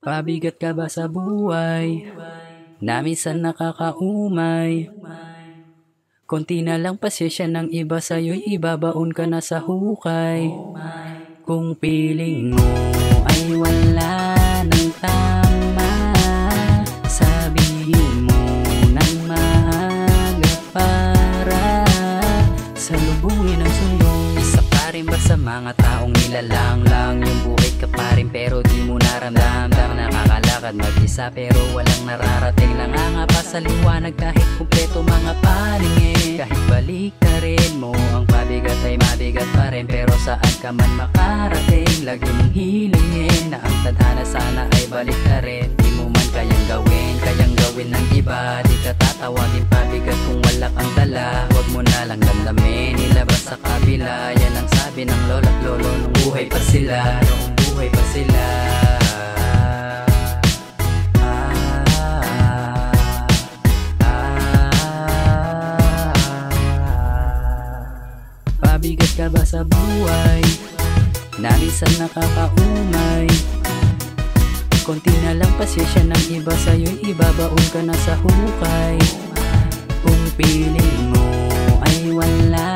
Pabigat ka ba sa buhay na minsan nakakaumay? Konti na lang pasensya ng iba sa'yo'y ibabaon ka na sa hukay. Kung piling mo ay wala ng tama, sabihin mo ng maaga para salubungin ang sundo. Isa pa rin ba sa mga taong nilalang lang yung buhay ka pa rin pero di mo naramdam? Nakakalakad mag-isa pero walang nararating, nangangapa sa liwanag kahit kumpleto mga paningin. Kahit balik ka rin mo, ang pabigat ay mabigat pa rin, pero saan ka man makarating, lagi mong hilingin na ang tadhana sana ay balik ka rin. Di mo man kayang gawin ng iba, di ka tatawagin pabigat kung wala kang dala. Huwag mo na lang damdamin, ilabas sa kabila, yan ang sabi ng lola't lolo nung buhay pa sila, noong buhay pa sila. Pabigat ka ba sa buhay na minsan nakakaumay? Konti na lang pasensya ng iba sa'yo'y ibabaon ka na sa hukay. Kung piling mo ay wala